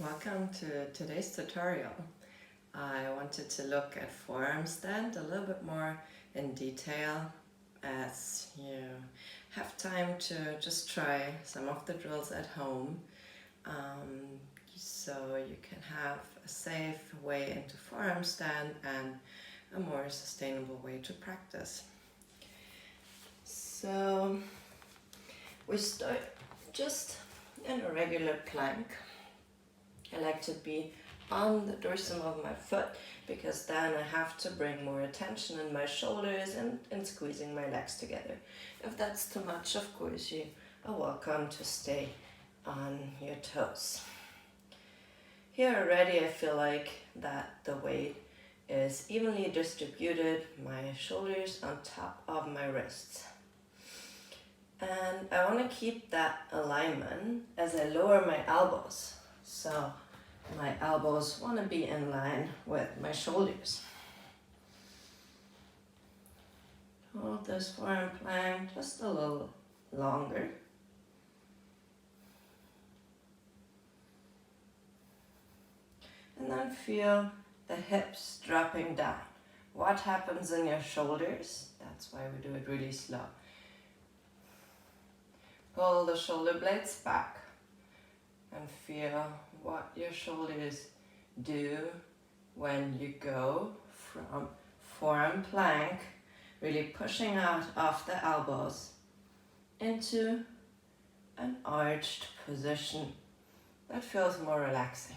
Welcome to today's tutorial. I wanted to look at forearm stand a little bit more in detail as you have time to just try some of the drills at home, so you can have a safe way into forearm stand and a more sustainable way to practice. So we start just in a regular plank. I like to be on the dorsum of my foot because then I have to bring more attention in my shoulders and squeezing my legs together. If that's too much, of course, you are welcome to stay on your toes. Here already I feel like that the weight is evenly distributed, my shoulders on top of my wrists. And I want to keep that alignment as I lower my elbows. So my elbows want to be in line with my shoulders. Hold this forearm plank just a little longer. And then feel the hips dropping down. What happens in your shoulders? That's why we do it really slow. Pull the shoulder blades back and feel what your shoulders do when you go from forearm plank, really pushing out of the elbows into an arched position that feels more relaxing.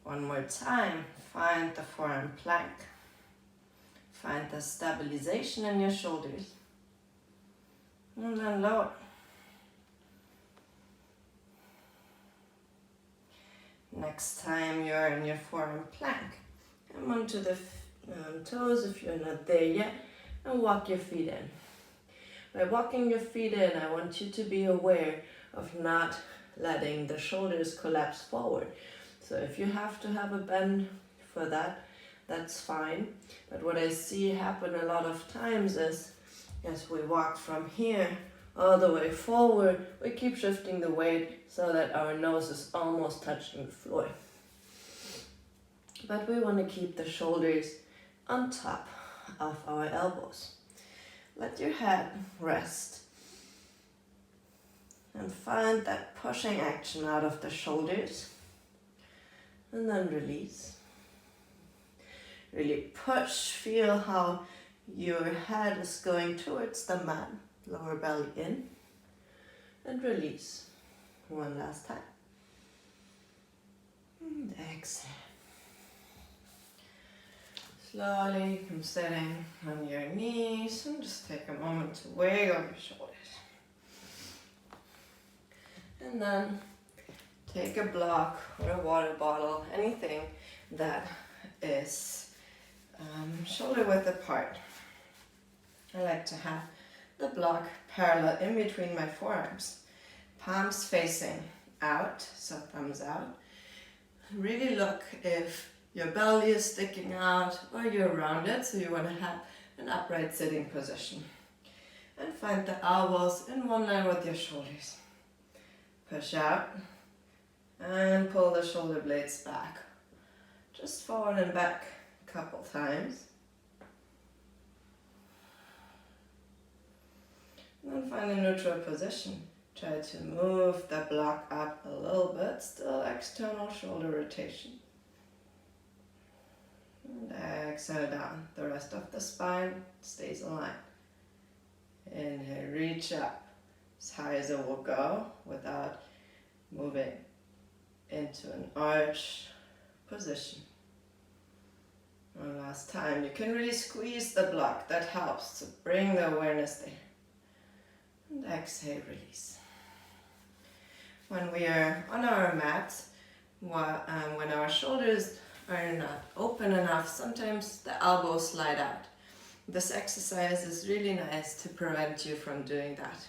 One more time, find the forearm plank. Find the stabilization in your shoulders. And then lower. Next time you're in your forearm plank, come onto the toes if you're not there yet, and walk your feet in. By walking your feet in, I want you to be aware of not letting the shoulders collapse forward. So if you have to have a bend for that, that's fine. But what I see happen a lot of times is, as we walk from here all the way forward, we keep shifting the weight so that our nose is almost touching the floor. But we want to keep the shoulders on top of our elbows. Let your head rest and find that pushing action out of the shoulders, and then release. Really push, feel how your head is going towards the mat, lower belly in, and release. One last time. And exhale. Slowly come sitting on your knees and just take a moment to wiggle your shoulders. And then take a block or a water bottle, anything that is shoulder width apart. I like to have the block parallel in between my forearms. Palms facing out, so thumbs out. Really look if your belly is sticking out or you're rounded, so you want to have an upright sitting position. And find the elbows in one line with your shoulders. Push out and pull the shoulder blades back. Just forward and back a couple times. And then find a neutral position. Try to move the block up a little bit, still external shoulder rotation. And exhale down. The rest of the spine stays aligned. Inhale, reach up as high as it will go without moving into an arch position. One last time. You can really squeeze the block. That helps to bring the awareness there. And exhale, release. When we are on our mat, when our shoulders are not open enough, sometimes the elbows slide out. This exercise is really nice to prevent you from doing that.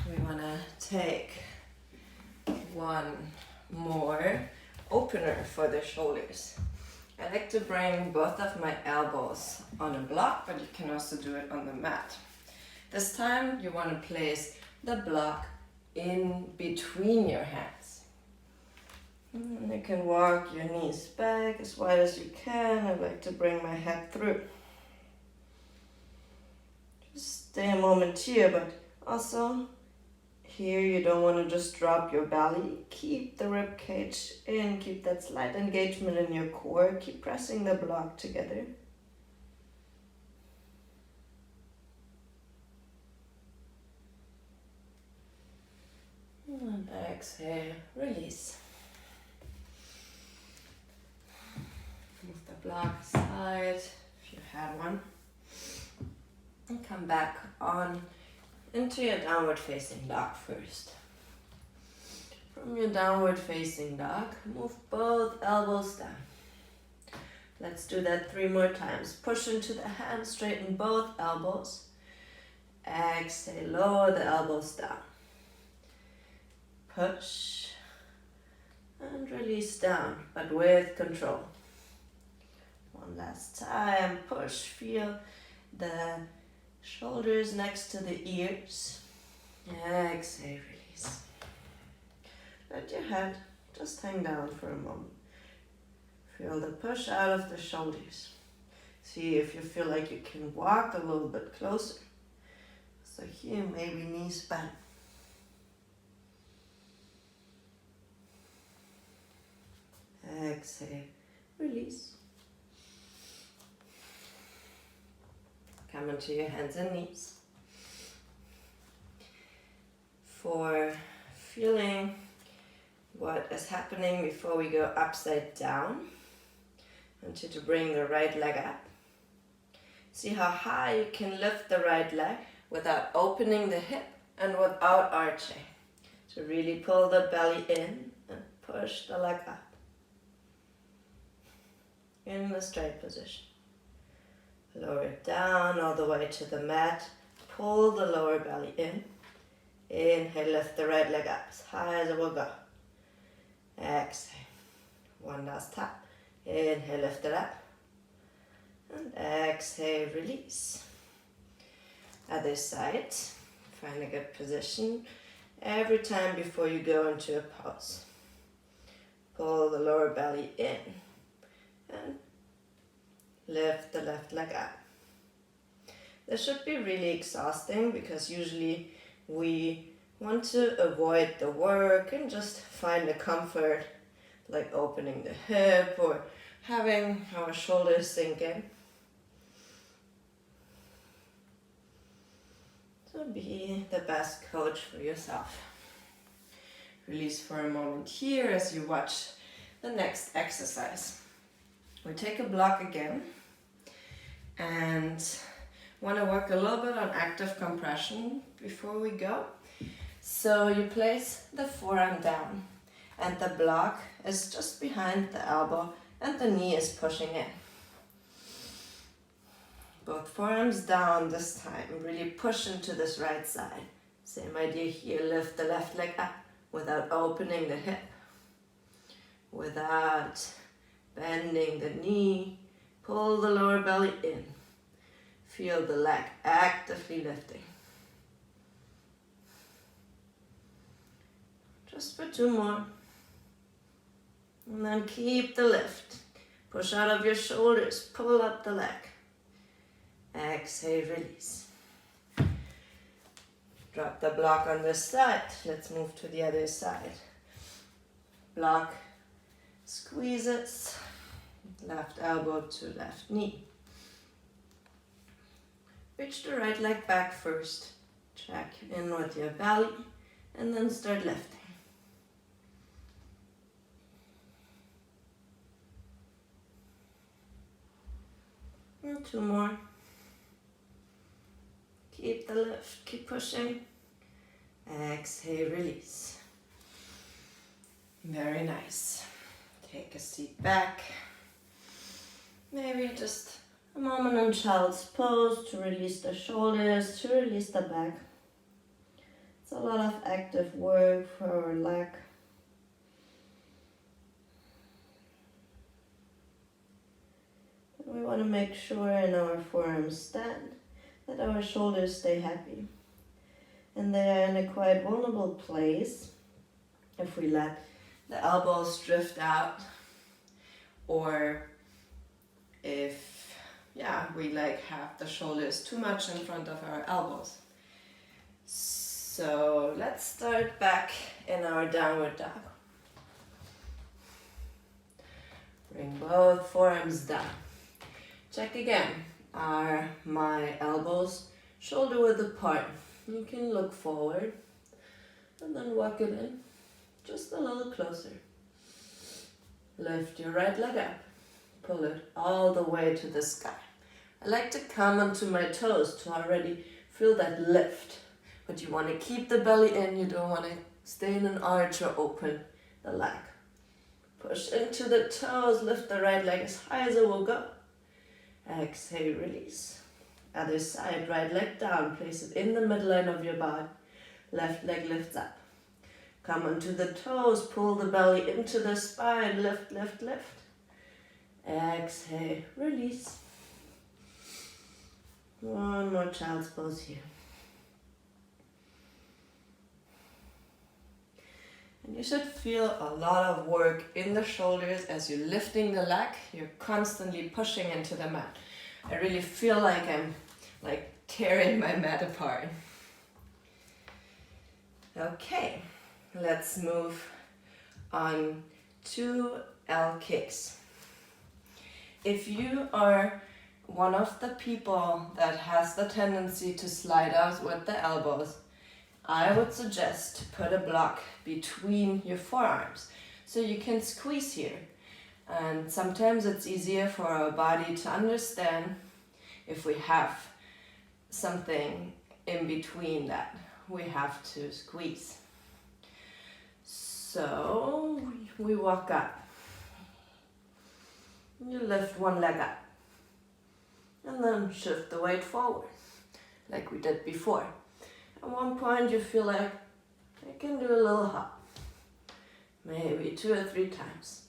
We want to take one more opener for the shoulders. I like to bring both of my elbows on a block, but you can also do it on the mat. This time you want to place the block in between your hands. And you can walk your knees back as wide as you can. I like to bring my head through. Just stay a moment here, but also here you don't want to just drop your belly. Keep the rib cage in, keep that slight engagement in your core. Keep pressing the block together. And exhale, release. Move the block aside if you had one. And come back on into your downward facing dog first. From your downward facing dog, move both elbows down. Let's do that 3 more times. Push into the hands, straighten both elbows. Exhale, lower the elbows down. Push and release down, but with control. One last time. Push, feel the shoulders next to the ears. Exhale, release. Let your head just hang down for a moment. Feel the push out of the shoulders. See if you feel like you can walk a little bit closer. So here, maybe knees bent. Exhale, release. Come into your hands and knees. For feeling what is happening before we go upside down, I want you to bring the right leg up. See how high you can lift the right leg without opening the hip and without arching. So really pull the belly in and push the leg up. In the straight position. Lower it down all the way to the mat. Pull the lower belly in. Inhale, lift the right leg up as high as it will go. Exhale. One last time. Inhale, lift it up. And exhale, release. Other side. Find a good position. Every time before you go into a pose. Pull the lower belly in. And lift the left leg up. This should be really exhausting because usually we want to avoid the work and just find a comfort like opening the hip or having our shoulders sink in. So be the best coach for yourself. Release for a moment here as you watch the next exercise. We take a block again and want to work a little bit on active compression before we go. So you place the forearm down and the block is just behind the elbow and the knee is pushing in. Both forearms down this time. Really push into this right side. Same idea here. Lift the left leg up without opening the hip. Without bending the knee. Pull the lower belly in. Feel the leg actively lifting. Just for 2 more. And then keep the lift. Push out of your shoulders. Pull up the leg. Exhale, release. Drop the block on this side. Let's move to the other side. Block squeezes. Left elbow to left knee. Reach the right leg back first. Check in with your belly and then start lifting. And 2 more. Keep the lift, keep pushing. Exhale, release. Very nice. Take a seat back. Maybe just a moment in child's pose to release the shoulders, to release the back. It's a lot of active work for our leg. We want to make sure in our forearm stand that our shoulders stay happy. and they're in a quite vulnerable place if we let the elbows drift out, or if we like have the shoulders too much in front of our elbows. So let's start back in our downward dog. Bring both forearms down. Check again. Are my elbows shoulder width apart? You can look forward and then walk it in just a little closer. Lift your right leg up. Pull it all the way to the sky. I like to come onto my toes to already feel that lift. But you want to keep the belly in. You don't want to stay in an arch or open the leg. Push into the toes. Lift the right leg as high as it will go. Exhale, release. Other side, right leg down. Place it in the midline of your body. Left leg lifts up. Come onto the toes. Pull the belly into the spine. Lift, lift, lift. Exhale, release. One more child's pose here. And you should feel a lot of work in the shoulders as you're lifting the leg. You're constantly pushing into the mat. I really feel like I'm tearing my mat apart. Okay, let's move on to L kicks. If you are one of the people that has the tendency to slide out with the elbows, I would suggest to put a block between your forearms so you can squeeze here. And sometimes it's easier for our body to understand if we have something in between that we have to squeeze. So we walk up. You lift one leg up and then shift the weight forward like we did before. At one point you feel like I can do a little hop, maybe 2 or 3 times.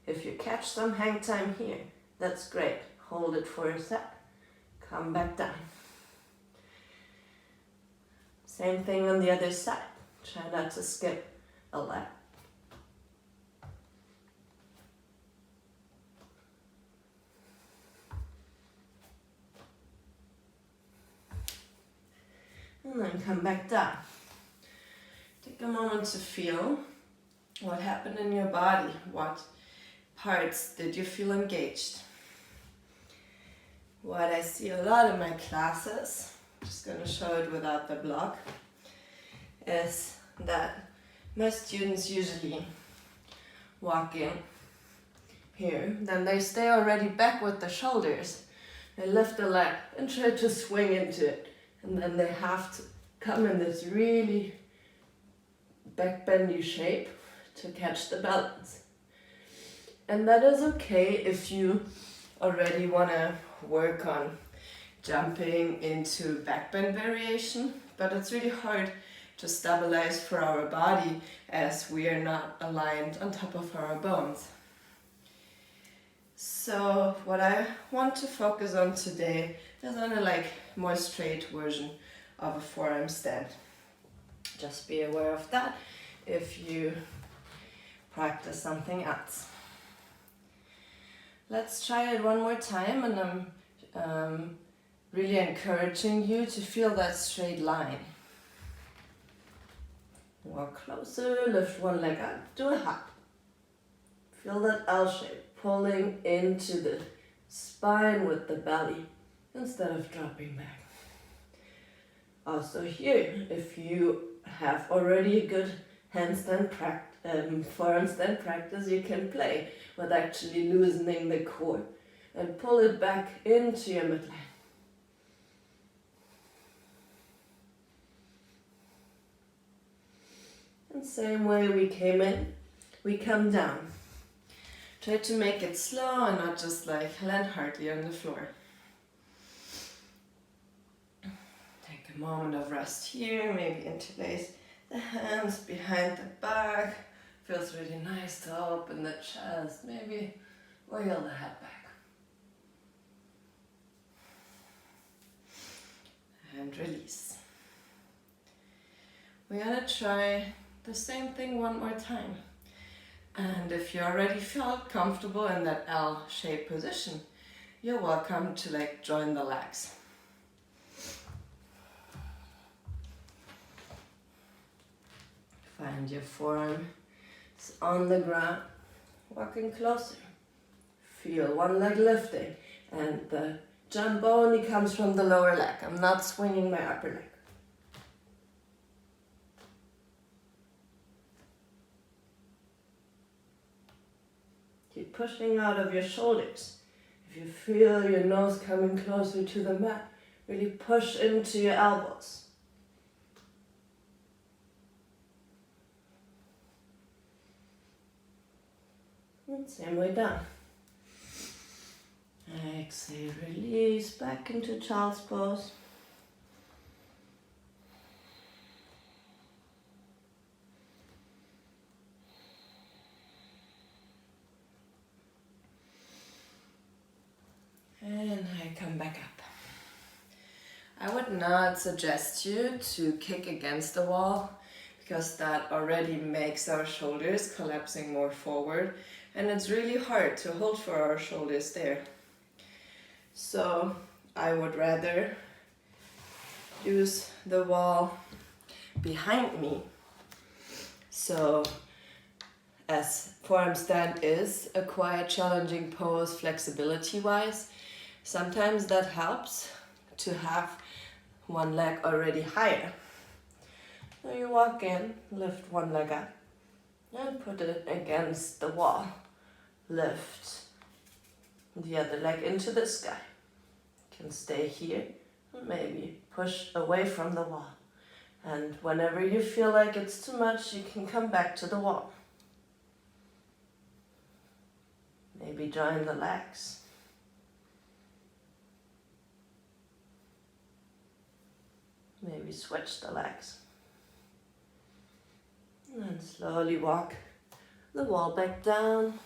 If you catch some hang time here, that's great. Hold it for a sec, come back down. Same thing on the other side. Try not to skip a leg. And then come back down. Take a moment to feel what happened in your body. What parts did you feel engaged? What I see a lot in my classes, just going to show it without the block, is that my students usually walk in here, then they stay already back with the shoulders. They lift the leg and try to swing into it. And then they have to come in this really back-bendy shape to catch the balance. And that is okay if you already want to work on jumping into backbend variation, but it's really hard to stabilize for our body as we are not aligned on top of our bones. So what I want to focus on today is on a more straight version of a forearm stand. Just be aware of that if you practice something else. Let's try it one more time, and I'm really encouraging you to feel that straight line. Walk closer, lift one leg up, do a hop. Feel that L shape, pulling into the spine with the belly instead of dropping back. Also here, if you have already a good forearm stand practice, you can play with actually loosening the core and pull it back into your midline. And same way we came in, we come down. Try to make it slow and not just land hardly on the floor. Take a moment of rest here, maybe interlace the hands behind the back. Feels really nice to open the chest, maybe wiggle the head back. And release. We're gonna try the same thing one more time. And if you already felt comfortable in that L-shaped position, you're welcome to join the legs. Find your forearm on the ground, walking closer. Feel one leg lifting, and the jump only comes from the lower leg. I'm not swinging my upper leg. Keep pushing out of your shoulders. If you feel your nose coming closer to the mat, really push into your elbows. And same way down. Exhale, release back into child's pose. And I come back up. I would not suggest you to kick against the wall because that already makes our shoulders collapsing more forward, and it's really hard to hold for our shoulders there. So I would rather use the wall behind me. So as forearmstand is a quite challenging pose flexibility wise, sometimes that helps to have one leg already higher. So you walk in, lift one leg up and put it against the wall. Lift the other leg into the sky. You can stay here and maybe push away from the wall. And whenever you feel like it's too much, you can come back to the wall. Maybe join the legs. Maybe switch the legs. And slowly walk the wall back down.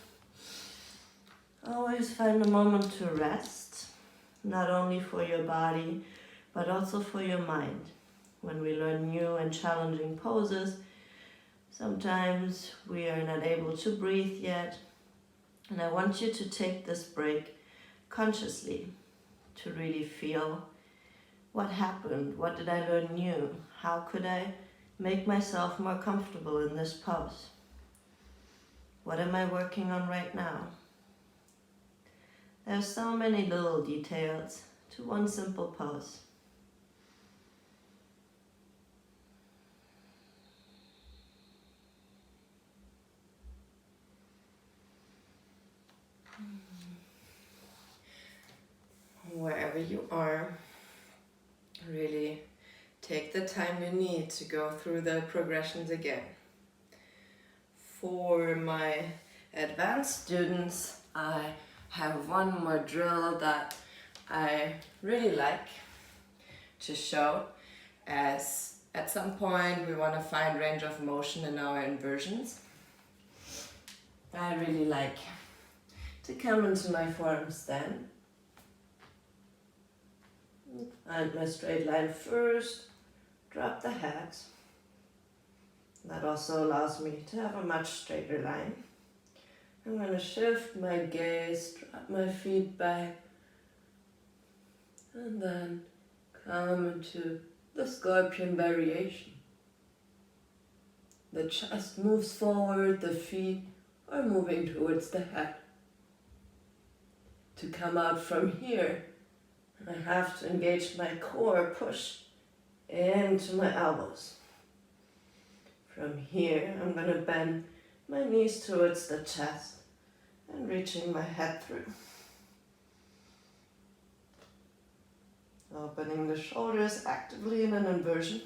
Always find a moment to rest, not only for your body, but also for your mind. When we learn new and challenging poses, sometimes we are not able to breathe yet. And I want you to take this break consciously to really feel what happened, what did I learn new, how could I make myself more comfortable in this pose? What am I working on right now? There are so many little details to one simple pose. Wherever you are, really take the time you need to go through the progressions again. For my advanced students, I have one more drill that I really like to show, as at some point we want to find range of motion in our inversions. I really like to come into my forearm stand. Find my straight line first, drop the head. That also allows me to have a much straighter line. I'm going to shift my gaze, drop my feet back, and then come into the scorpion variation. The chest moves forward, the feet are moving towards the head. To come out from here, I have to engage my core, push into my elbows. From here, I'm going to bend my knees towards the chest and reaching my head through. Opening the shoulders actively in an inversion.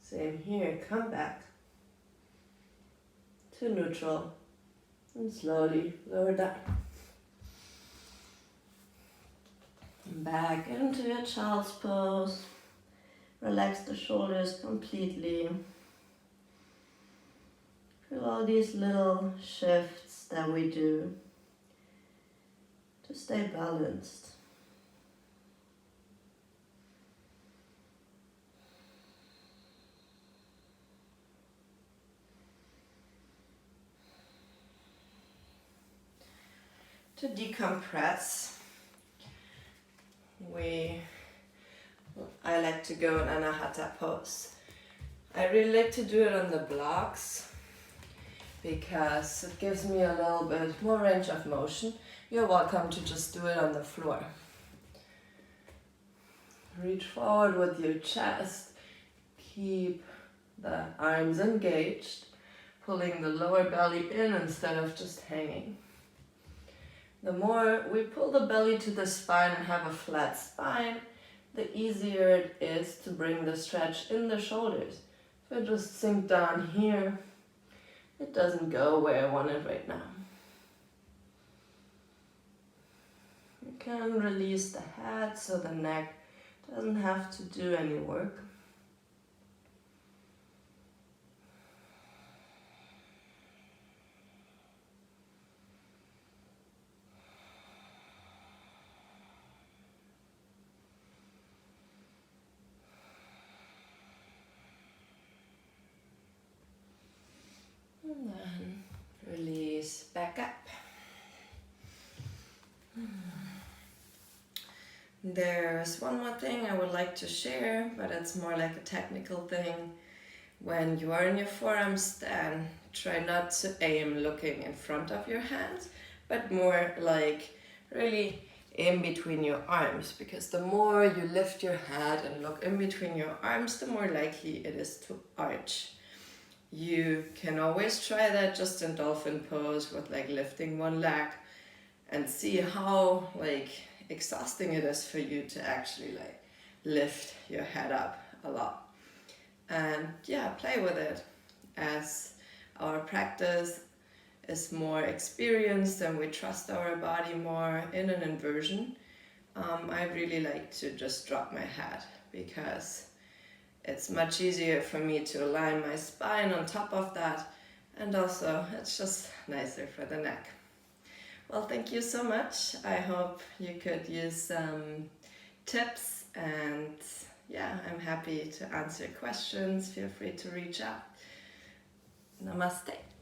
Same here, come back to neutral and slowly lower down. Back into your child's pose. Relax the shoulders completely. Feel all these little shifts that we do to stay balanced. to decompress, I like to go in Anahata pose. I really like to do it on the blocks because it gives me a little bit more range of motion. You're welcome to just do it on the floor. Reach forward with your chest. Keep the arms engaged, pulling the lower belly in instead of just hanging. The more we pull the belly to the spine and have a flat spine, the easier it is to bring the stretch in the shoulders. If I just sink down here, it doesn't go where I want it right now. You can release the head so the neck doesn't have to do any work. And then release back up. There's one more thing I would like to share, but it's more like a technical thing. When you are in your forearm stand, try not to aim looking in front of your hands, but more like really in between your arms, because the more you lift your head and look in between your arms, the more likely it is to arch. You can always try that just in dolphin pose with like lifting one leg and see how like exhausting it is for you to actually like lift your head up a lot. And yeah, play with it. As our practice is more experienced and we trust our body more in an inversion, I really like to just drop my head because it's much easier for me to align my spine on top of that, and also it's just nicer for the neck. Well, thank you so much. I hope you could use some tips, and yeah, I'm happy to answer questions. Feel free to reach out. Namaste.